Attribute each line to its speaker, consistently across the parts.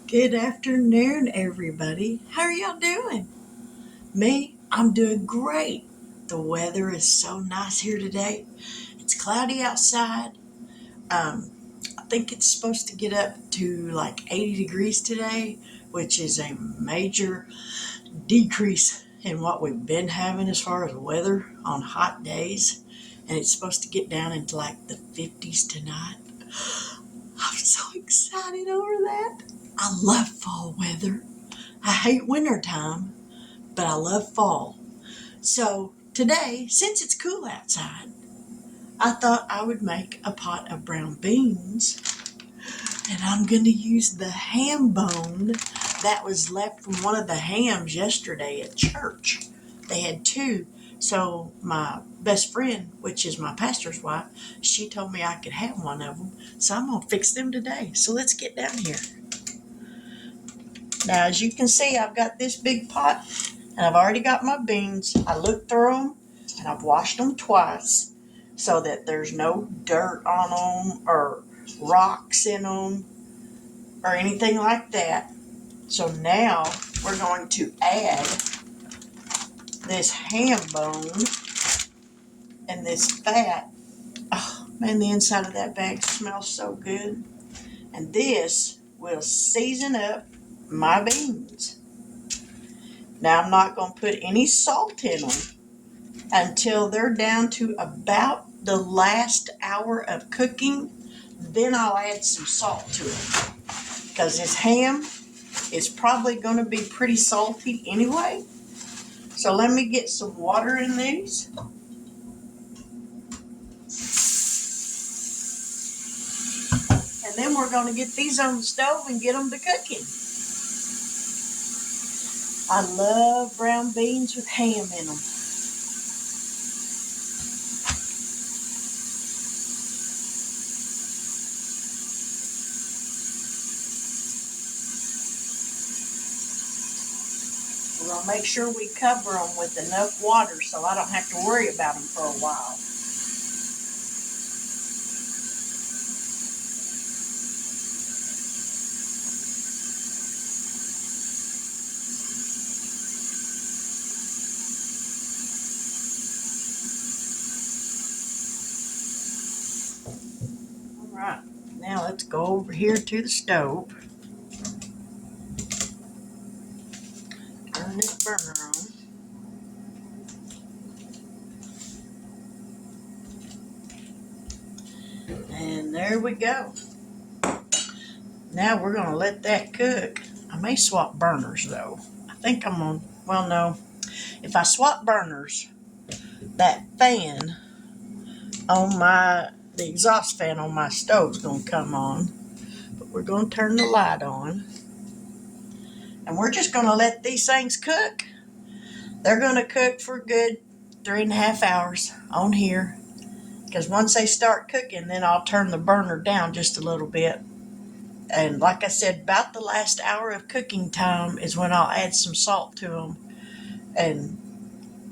Speaker 1: Good afternoon, everybody. How are y'all doing? Me, I'm doing great. The weather is so nice here today. It's cloudy outside. Um, I think it's supposed to get up to like 80 degrees today, which is a major decrease in what we've been having as far as weather on hot days. And it's supposed to get down into like the 50s tonight. I'm so excited over that. I love fall weather. I hate winter time, but I love fall. So today, since it's cool outside, I thought I would make a pot of brown beans, and I'm going to use the ham bone that was left from one of the hams yesterday at church. They had two. So my best friend, which is my pastor's wife, she told me I could have one of them. So I'm going to fix them today. So let's get down here. Now, as you can see, I've got this big pot, and I've already got my beans. I looked through them, and I've washed them twice so that there's no dirt on them or rocks in them or anything like that. So now we're going to add this ham bone and this fat. Oh, man, the inside of that bag smells so good. And this will season up my beans. Now, I'm not going to put any salt in them until they're down to about the last hour of cooking. Then I'll add some salt to it, because this ham is probably going to be pretty salty anyway. So let me get some water in these. And then we're going to get these on the stove and get them to cooking. I love brown beans with ham in them. We're going to make sure we cover them with enough water so I don't have to worry about them for a while. All right, now let's go over here to the stove. Turn this burner on. And there we go. Now we're going to let that cook. I may swap burners though. I think I'm on, well, no. If I swap burners, that fan on the exhaust fan on my stove is going to come on. But we're going to turn the light on. And we're just going to let these things cook. They're going to cook for a good 3.5 hours on here. Because once they start cooking, then I'll turn the burner down just a little bit. And like I said, about the last hour of cooking time is when I'll add some salt to them and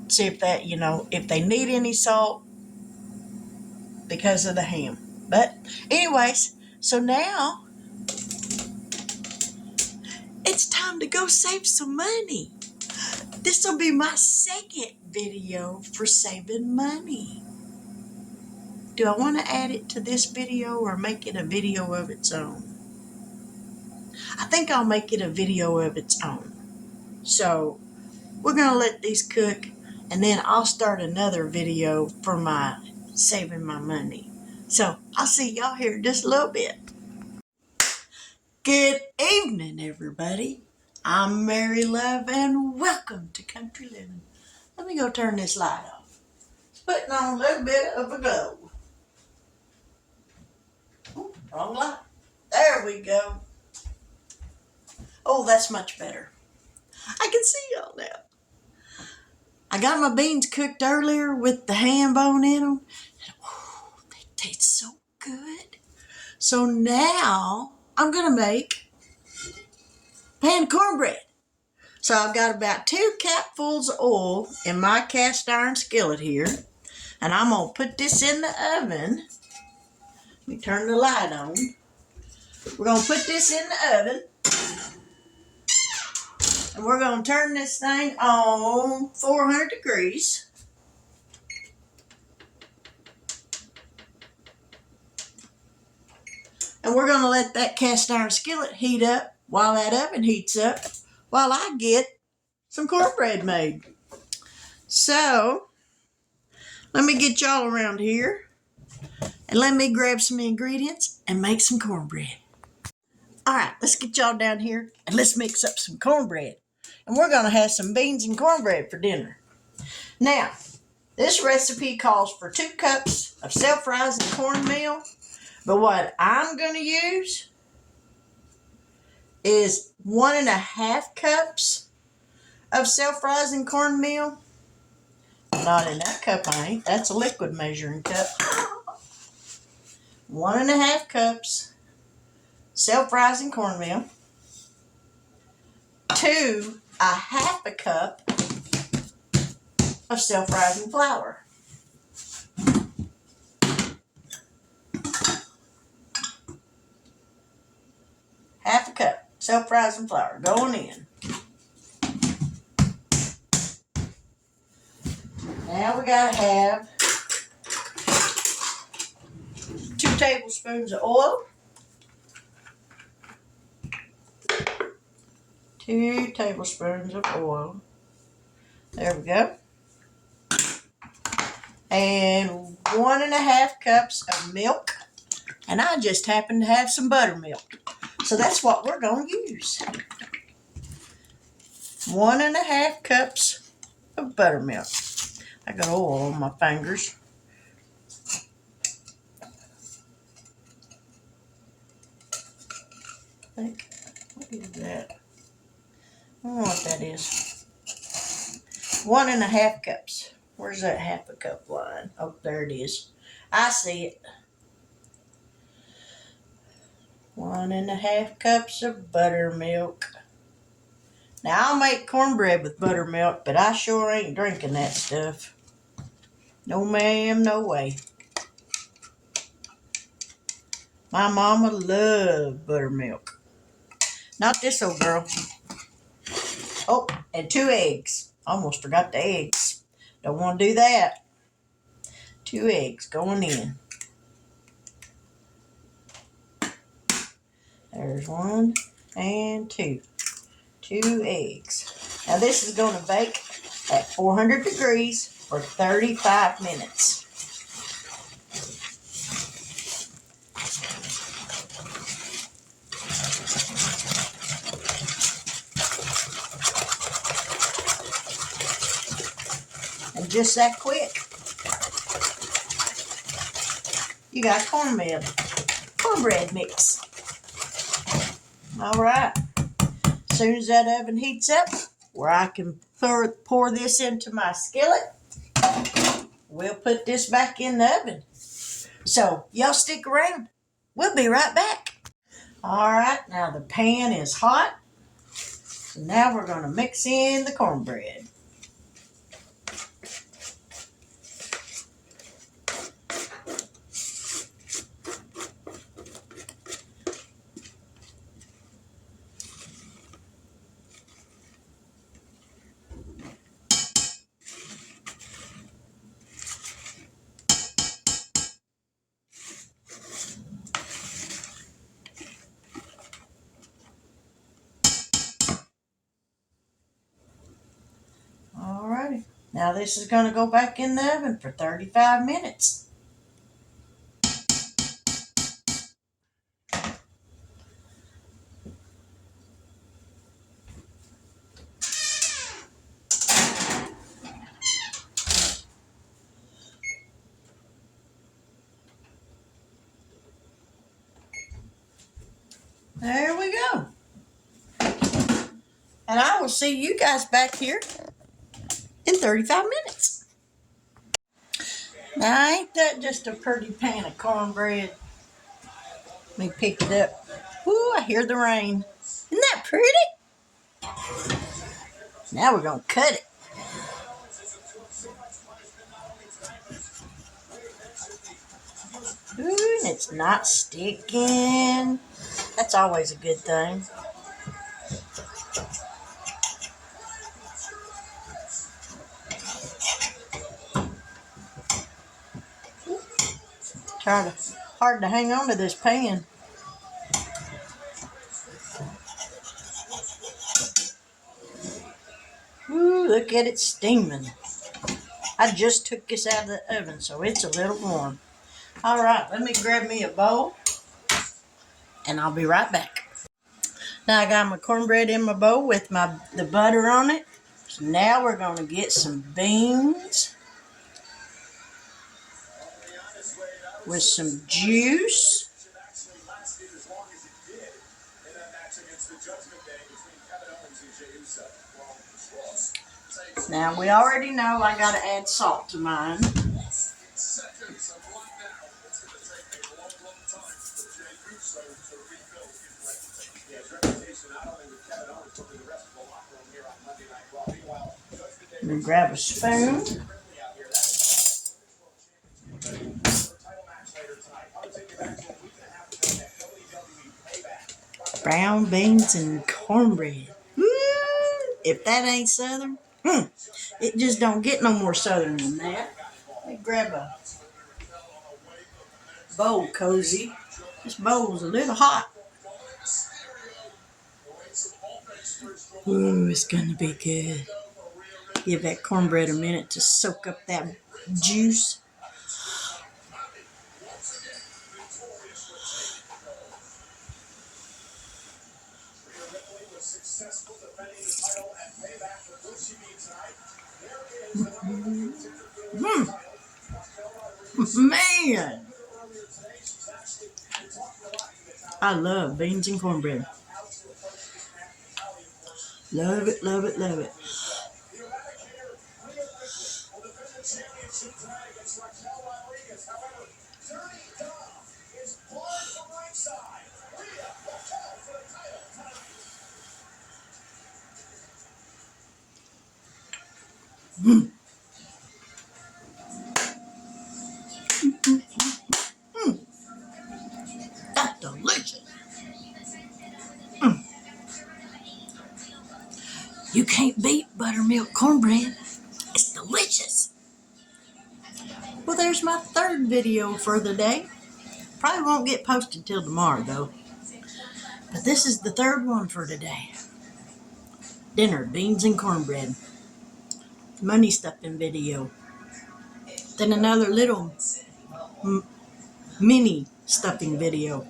Speaker 1: see if that, if they need any salt because of the ham. But anyways, so now it's time to go save some money. This will be my second video for saving money. Do I want to add it to this video or make it a video of its own? I think I'll make it a video of its own. So we're going to let these cook, and then I'll start another video for my saving my money. So I'll see y'all here in just a little bit. Good evening, everybody. I'm Mary Love, and welcome to Country Living. Let me go turn this light off. It's putting on a little bit of a glow. Ooh, wrong light. There we go. Oh, that's much better. I can see y'all now. I got my beans cooked earlier with the ham bone in them. And, oh, they taste so good. So now I'm going to make pan of cornbread. So I've got about 2 capfuls of oil in my cast iron skillet here. And I'm going to put this in the oven. Let me turn the light on. We're going to put this in the oven And we're going to turn this thing on 400 degrees. And we're going to let that cast iron skillet heat up while that oven heats up, while I get some cornbread made. So, let me get y'all around here and let me grab some ingredients and make some cornbread. All right, let's get y'all down here and let's mix up some cornbread. And we're going to have some beans and cornbread for dinner. Now, this recipe calls for 2 cups of self-rising cornmeal, but what I'm going to use is 1.5 cups of self-rising cornmeal. Not in that cup, I ain't. That's a liquid measuring cup. 1.5 cups self-rising cornmeal. 2.5 cup of self-rising flour. Half a cup self-rising flour going in. Now we gotta have 2 tablespoons of oil. 2 tablespoons of oil. There we go. And 1.5 cups of milk. And I just happen to have some buttermilk. So that's what we're going to use. 1.5 cups of buttermilk. I got oil on my fingers. What is that? I don't know what that is. 1.5 cups. Where's that half a cup line? Oh, there it is. I see it. 1.5 cups of buttermilk. Now, I'll make cornbread with buttermilk, but I sure ain't drinking that stuff. No ma'am, no way. My mama loved buttermilk. Not this old girl. Oh, and 2 eggs. Almost forgot the eggs. Don't want to do that. 2 eggs going in. There's 1 and 2. 2 eggs. Now this is going to bake at 400 degrees for 35 minutes. And just that quick, you got cornbread mix. All right. As soon as that oven heats up, where I can pour this into my skillet, we'll put this back in the oven. So y'all stick around. We'll be right back. All right, now the pan is hot. So now we're going to mix in the cornbread. Alrighty, now this is going to go back in the oven for 35 minutes. There we go. And I will see you guys back here in 35 minutes. Now, ain't that just a pretty pan of cornbread? Let me pick it up. Ooh, I hear the rain. Isn't that pretty? Now we're going to cut it. Ooh, and it's not sticking. That's always a good thing. Hard to hang on to this pan. Ooh, look at it steaming. I just took this out of the oven, so it's a little warm. All right, let me grab me a bowl, and I'll be right back. Now I got my cornbread in my bowl with the butter on it. So now we're going to get some beans with some juice. Now we already know I got to add salt to mine. I'm going to grab a spoon. Brown beans and cornbread. Woo! If that ain't Southern, it just don't get no more Southern than that. Let me grab a bowl, Cozy. This bowl's a little hot. Ooh, it's gonna be good. Give that cornbread a minute to soak up that juice. Man, I love beans and cornbread. Love it, love it, love it. That's delicious. You can't beat buttermilk cornbread. It's delicious. Well, there's my third video for the day. Probably won't get posted till tomorrow, though. But this is the third one for today. Dinner, beans and cornbread. Money stuffing video. Then another little mini stuffing video.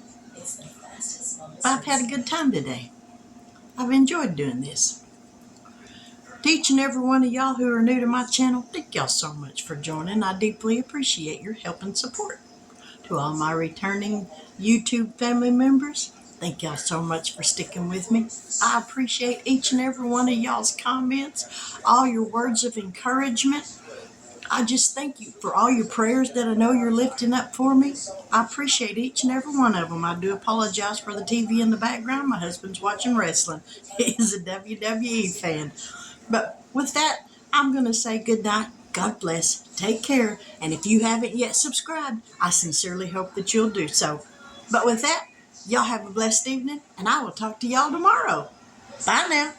Speaker 1: I've had a good time today. I've enjoyed doing this. To each and every one of y'all who are new to my channel, thank y'all so much for joining. I deeply appreciate your help and support. To all my returning YouTube family members, thank y'all so much for sticking with me. I appreciate each and every one of y'all's comments, all your words of encouragement. I just thank you for all your prayers that I know you're lifting up for me. I appreciate each and every one of them. I do apologize for the TV in the background. My husband's watching wrestling. He's a WWE fan. But with that, I'm going to say good night. God bless. Take care. And if you haven't yet subscribed, I sincerely hope that you'll do so. But with that, y'all have a blessed evening, and I will talk to y'all tomorrow. Bye now.